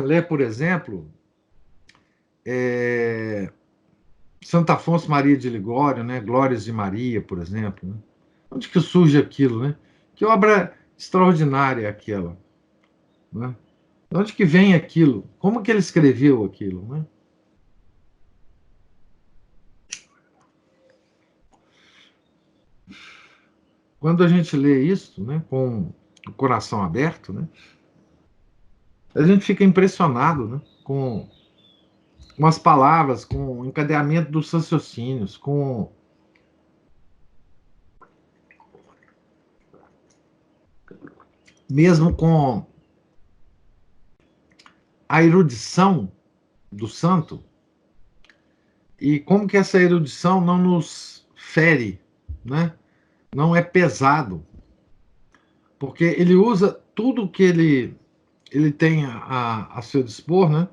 [SPEAKER 1] lê, por exemplo, Santo Afonso Maria de Ligório, né? Glórias de Maria, por exemplo. Né? Onde que surge aquilo, né? Que obra extraordinária é aquela, né? De onde que vem aquilo? Como que ele escreveu aquilo, né? Quando a gente lê isso, né, com o coração aberto, né, a gente fica impressionado, né, com as palavras, com o encadeamento dos raciocínios, mesmo com a erudição do santo, e como que essa erudição não nos fere, né? Não é pesado, porque ele usa tudo que ele tem a seu dispor, né?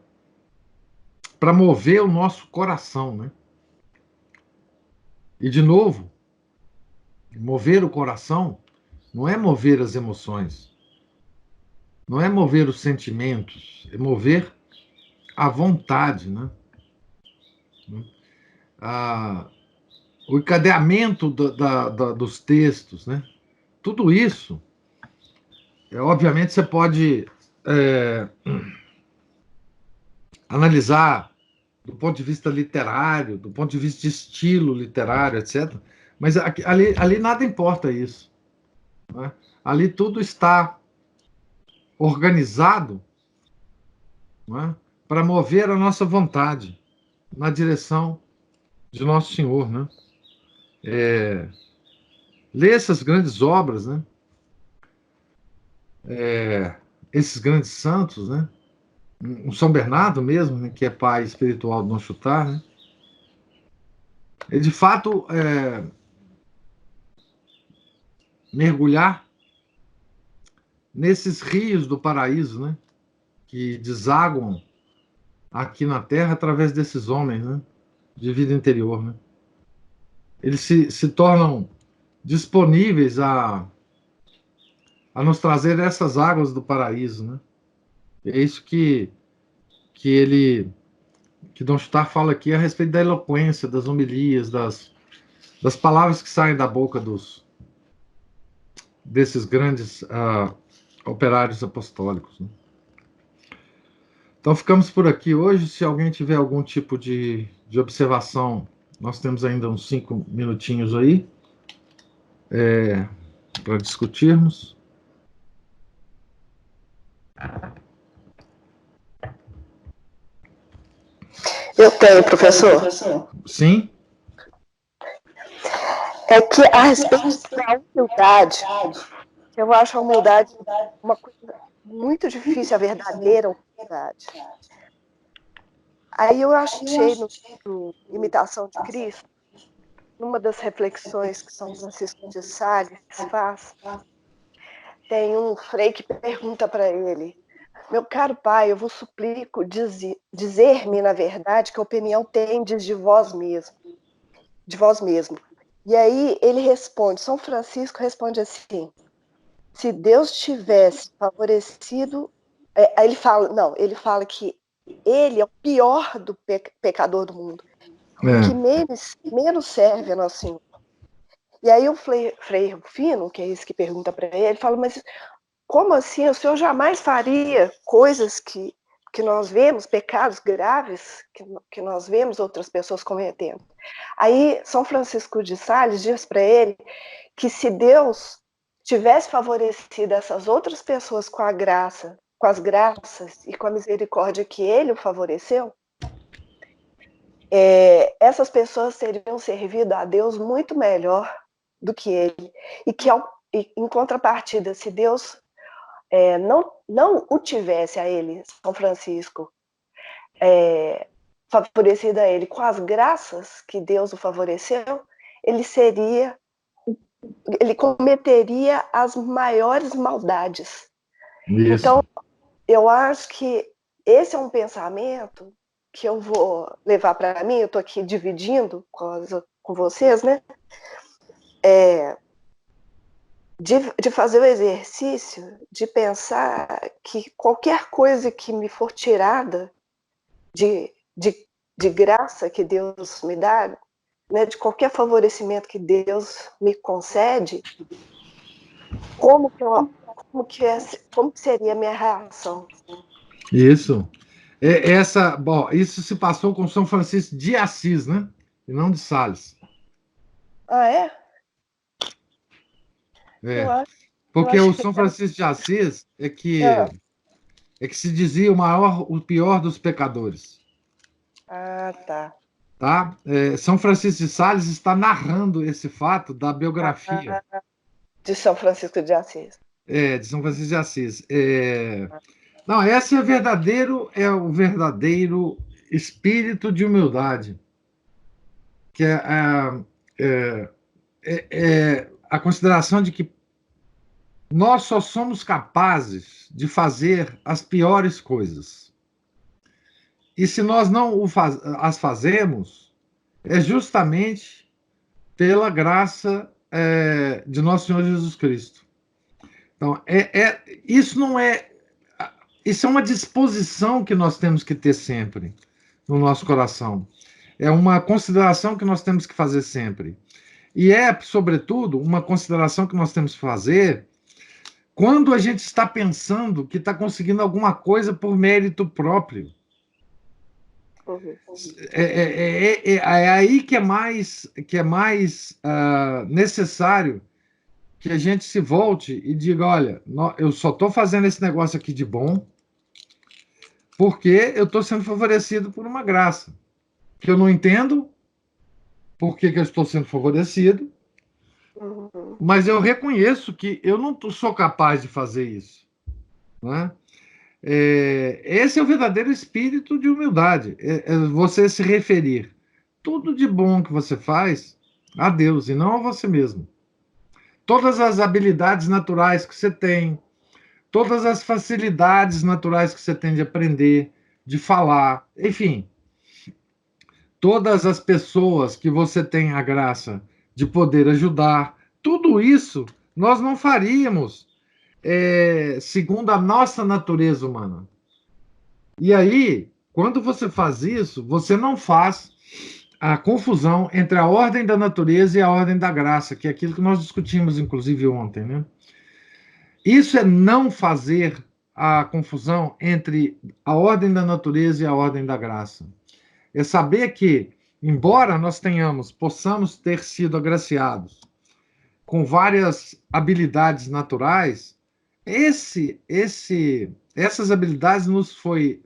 [SPEAKER 1] Para mover o nosso coração, né? E de novo, mover o coração não é mover as emoções, não é mover os sentimentos, é mover a vontade, né? Ah, o encadeamento dos textos, né? Tudo isso, obviamente, você pode analisar do ponto de vista literário, do ponto de vista de estilo literário, etc. Mas ali nada importa isso. Né? Ali tudo está organizado, né, para mover a nossa vontade na direção de Nosso Senhor. Né? Ler essas grandes obras, né? Esses grandes santos, né? Um São Bernardo mesmo, né, que é pai espiritual do Dom Chutar, né? E de fato mergulhar nesses rios do paraíso, né? Que desaguam aqui na Terra através desses homens, né? De vida interior, né? Eles se tornam disponíveis a nos trazer essas águas do paraíso, né? É isso que Dom Chutar fala aqui a respeito da eloquência, das homilias, das palavras que saem da boca desses grandes operários apostólicos. Né? Então ficamos por aqui hoje. Se alguém tiver algum tipo de observação, nós temos ainda uns 5 minutinhos aí para discutirmos.
[SPEAKER 2] Eu tenho, professor.
[SPEAKER 1] Sim?
[SPEAKER 2] É que a respeito da humildade, eu acho a humildade uma coisa muito difícil a verdadeira humildade. Aí eu achei no Imitação de Cristo, numa das reflexões que São Francisco de Sales faz, tem um frei que pergunta para ele: meu caro pai, eu vos suplico dizer-me, na verdade, que opinião tendes de vós mesmo, de vós mesmo. E aí ele responde, São Francisco responde assim: se Deus tivesse favorecido, aí ele fala que ele é o pior do pecador do mundo, o que menos serve a Nosso Senhor. E aí o Frei Rufino, que é esse que pergunta para ele, fala, mas como assim? O senhor jamais faria coisas que nós vemos, pecados graves que nós vemos outras pessoas cometendo. Aí São Francisco de Sales diz para ele que se Deus tivesse favorecido essas outras pessoas com a graça, com as graças e com a misericórdia que ele o favoreceu, essas pessoas teriam servido a Deus muito melhor do que ele. E que, em contrapartida, se Deus não o tivesse a ele, São Francisco, favorecido a ele com as graças que Deus o favoreceu, ele cometeria as maiores maldades.
[SPEAKER 1] Isso.
[SPEAKER 2] Então, eu acho que esse é um pensamento que eu vou levar para mim, eu estou aqui dividindo com vocês, né? De fazer o exercício, de pensar que qualquer coisa que me for tirada de graça que Deus me dá, né, de qualquer favorecimento que Deus me concede, como que seria a minha reação?
[SPEAKER 1] Isso. Bom, isso se passou com São Francisco de Assis, né? E não de Sales.
[SPEAKER 2] Ah, é?
[SPEAKER 1] Porque o São Francisco de Assis é que se dizia o pior dos pecadores.
[SPEAKER 2] Ah, tá.
[SPEAKER 1] Tá? São Francisco de Sales está narrando esse fato da biografia.
[SPEAKER 2] De São Francisco de Assis.
[SPEAKER 1] De São Francisco de Assis. Não, esse é o verdadeiro espírito de humildade, que é a consideração de que nós só somos capazes de fazer as piores coisas. E se nós não as fazemos, é justamente pela graça de nosso Senhor Jesus Cristo. Então, isso não é. Isso é uma disposição que nós temos que ter sempre no nosso coração. É uma consideração que nós temos que fazer sempre. E sobretudo, uma consideração que nós temos que fazer quando a gente está pensando que está conseguindo alguma coisa por mérito próprio. É aí que é mais necessário que a gente se volte e diga, olha, eu só estou fazendo esse negócio aqui de bom porque eu estou sendo favorecido por uma graça, que eu não entendo por que eu estou sendo favorecido, mas eu reconheço que eu não sou capaz de fazer isso. Né? Esse é o verdadeiro espírito de humildade, você se referir tudo de bom que você faz a Deus e não a você mesmo. Todas as habilidades naturais que você tem, todas as facilidades naturais que você tem de aprender, de falar, enfim, todas as pessoas que você tem a graça de poder ajudar, tudo isso nós não faríamos segundo a nossa natureza humana. E aí, quando você faz isso, você não faz a confusão entre a ordem da natureza e a ordem da graça, que é aquilo que nós discutimos, inclusive, ontem, né? Isso é não fazer a confusão entre a ordem da natureza e a ordem da graça. É saber que, embora nós possamos ter sido agraciados com várias habilidades naturais, essas habilidades nos foi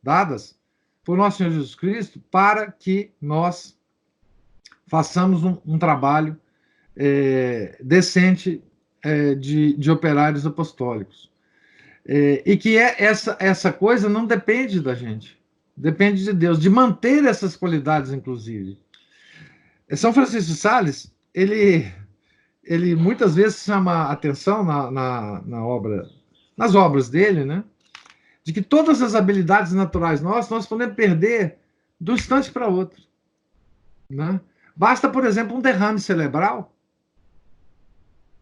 [SPEAKER 1] dadas por nosso Senhor Jesus Cristo para que nós façamos um trabalho decente de operários apostólicos. E que essa coisa não depende da gente, depende de Deus, de manter essas qualidades, inclusive. São Francisco de Sales, ele muitas vezes chama a atenção na obra, nas obras dele, né, de que todas as habilidades naturais nós podemos perder de um instante para outro, né? Basta, por exemplo, um derrame cerebral,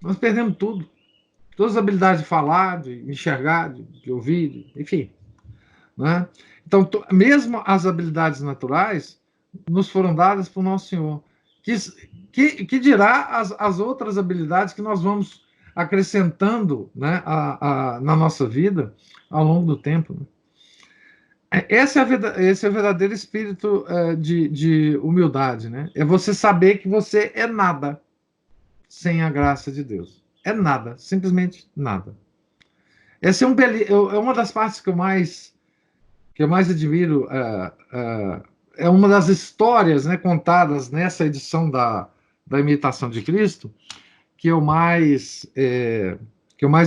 [SPEAKER 1] nós perdemos tudo. Todas as habilidades de falar, de enxergar, de ouvir, enfim. Né? Então, mesmo as habilidades naturais nos foram dadas por Nosso Senhor. Que dirá as outras habilidades que nós vamos acrescentando, né, na nossa vida ao longo do tempo. Né? Esse é o verdadeiro espírito de humildade. Né? É você saber que você é nada sem a graça de Deus. É nada, simplesmente nada. Essa é uma das partes que eu mais admiro. É uma das histórias, né, contadas nessa edição da Imitação de Cristo que eu mais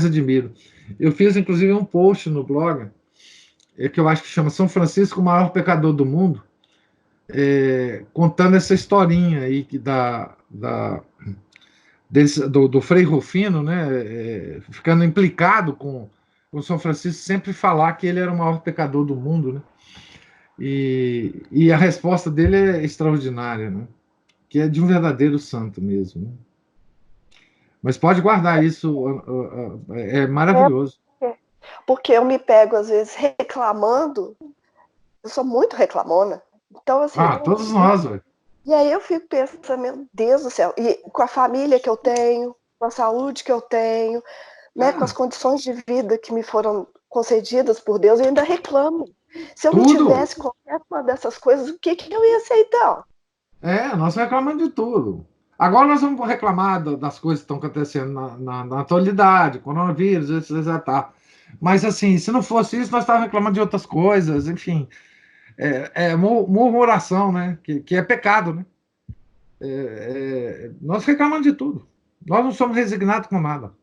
[SPEAKER 1] admiro. Eu fiz, inclusive, um post no blog que eu acho que chama São Francisco, o maior pecador do mundo, contando essa historinha aí do Frei Rufino, né, ficando implicado com o São Francisco sempre falar que ele era o maior pecador do mundo, né? E a resposta dele é extraordinária, né? Que é de um verdadeiro santo mesmo. Né? Mas pode guardar isso, é maravilhoso.
[SPEAKER 2] Porque eu me pego, às vezes, reclamando, eu sou muito reclamona, então assim...
[SPEAKER 1] todos nós, velho.
[SPEAKER 2] E aí eu fico pensando, meu Deus do céu, e com a família que eu tenho, com a saúde que eu tenho, né, com as condições de vida que me foram concedidas por Deus, eu ainda reclamo. Se eu não tivesse qualquer uma dessas coisas, o que eu ia ser então?
[SPEAKER 1] Nós reclamamos de tudo. Agora nós vamos reclamar das coisas que estão acontecendo na atualidade, coronavírus, etc. Mas, assim, se não fosse isso, nós estávamos reclamando de outras coisas, enfim. Murmuração, né? Que é pecado, né? Nós reclamamos de tudo. Nós não somos resignados com nada.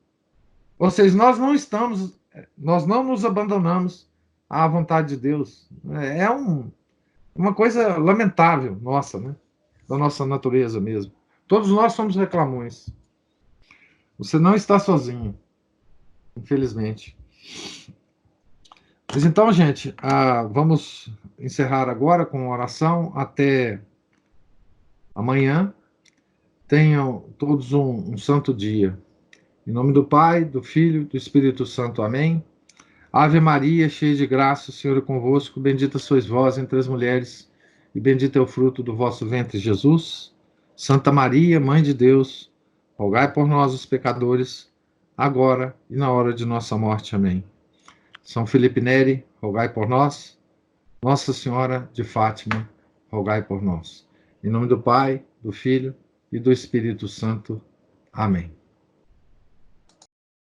[SPEAKER 1] Ou seja, nós não nos abandonamos à vontade de Deus. Uma coisa lamentável, nossa, né? Da nossa natureza mesmo. Todos nós somos reclamões. Você não está sozinho, infelizmente. Mas então, gente, vamos encerrar agora com oração. Até amanhã. Tenham todos um santo dia. Em nome do Pai, do Filho, do Espírito Santo. Amém. Ave Maria, cheia de graça, o Senhor é convosco. Bendita sois vós entre as mulheres, e bendito é o fruto do vosso ventre, Jesus. Santa Maria, Mãe de Deus, rogai por nós, os pecadores, agora e na hora de nossa morte. Amém. São Felipe Neri, rogai por nós. Nossa Senhora de Fátima, rogai por nós. Em nome do Pai, do Filho e do Espírito Santo. Amém.